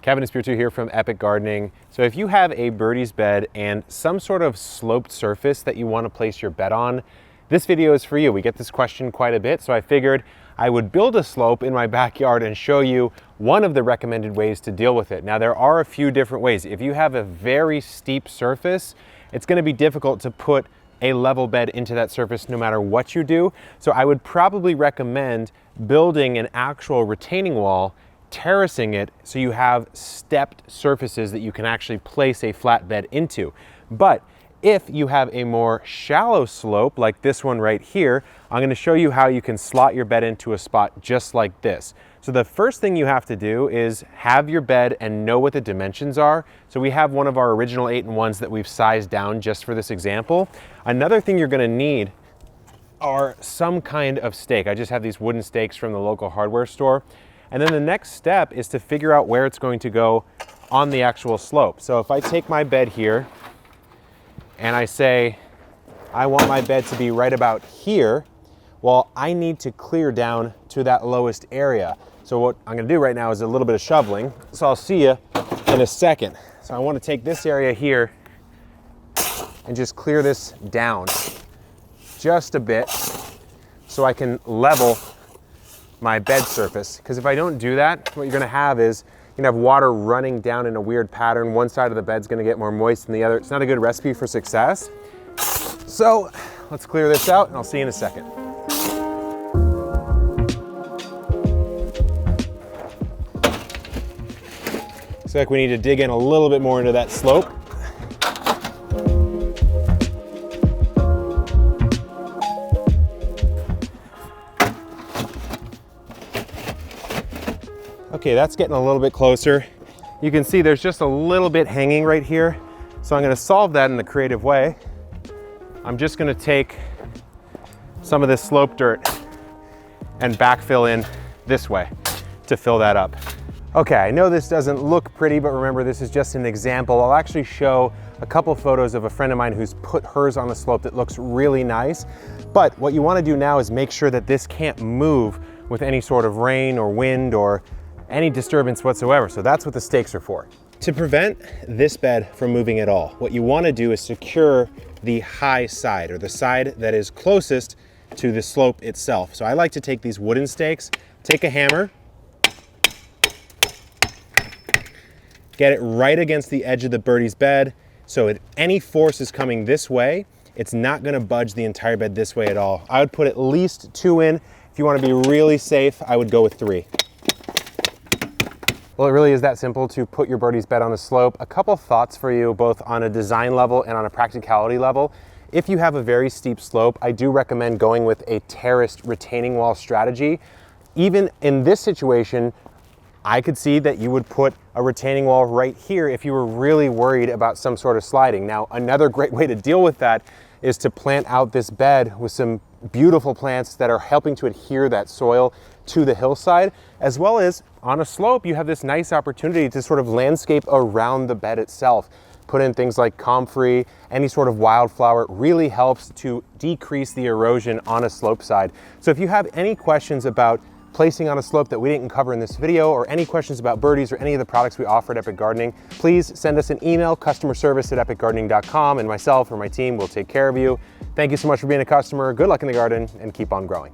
Kevin Espiritu here from Epic Gardening. So if you have a Birdies bed and some sort of sloped surface that you want to place your bed on, this video is for you. We get this question quite a bit, so I figured I would build a slope in my backyard and show you one of the recommended ways to deal with it. Now there are a few different ways. If you have a very steep surface, it's going to be difficult to put a level bed into that surface no matter what you do. So I would probably recommend building an actual retaining wall, terracing it so you have stepped surfaces that you can actually place a flat bed into. But if you have a more shallow slope like this one right here, I'm going to show you how you can slot your bed into a spot just like this. So the first thing you have to do is have your bed and know what the dimensions are. So we have one of our original 8-in-1s that we've sized down just for this example. Another thing you're going to need are some kind of stake. I just have these wooden stakes from the local hardware store. And then the next step is to figure out where it's going to go on the actual slope. So if I take my bed here and I say, I want my bed to be right about here, well, I need to clear down to that lowest area. So what I'm gonna do right now is a little bit of shoveling. So I'll see you in a second. So I wanna take this area here and just clear this down just a bit so I can level my bed surface. Because if I don't do that, what you're gonna have is you're gonna have water running down in a weird pattern. One side of the bed's gonna get more moist than the other. It's not a good recipe for success. So let's clear this out and I'll see you in a second. Looks like we need to dig in a little bit more into that slope. Okay, that's getting a little bit closer. You can see there's just a little bit hanging right here. So I'm gonna solve that in a creative way. I'm just gonna take some of this slope dirt and backfill in this way to fill that up. Okay, I know this doesn't look pretty, but remember this is just an example. I'll actually show a couple photos of a friend of mine who's put hers on a slope that looks really nice. But what you wanna do now is make sure that this can't move with any sort of rain or wind or any disturbance whatsoever. So that's what the stakes are for. To prevent this bed from moving at all, what you want to do is secure the high side, or the side that is closest to the slope itself. So I like to take these wooden stakes, take a hammer, get it right against the edge of the Birdies bed. So if any force is coming this way, it's not going to budge the entire bed this way at all. I would put at least 2 in. If you want to be really safe, I would go with 3. Well, it really is that simple to put your Birdies bed on a slope. A couple thoughts for you, both on a design level and on a practicality level. If you have a very steep slope, I do recommend going with a terraced retaining wall strategy. Even in this situation, I could see that you would put a retaining wall right here if you were really worried about some sort of sliding. Now, another great way to deal with that is to plant out this bed with some beautiful plants that are helping to adhere that soil to the hillside, as well as on a slope, you have this nice opportunity to sort of landscape around the bed itself. Put in things like comfrey, any sort of wildflower. It really helps to decrease the erosion on a slope side. So if you have any questions about placing on a slope that we didn't cover in this video, or any questions about Birdies or any of the products we offer at Epic Gardening, please send us an email, customerservice@epicgardening.com, and myself or my team will take care of you. Thank you so much for being a customer. Good luck in the garden and keep on growing.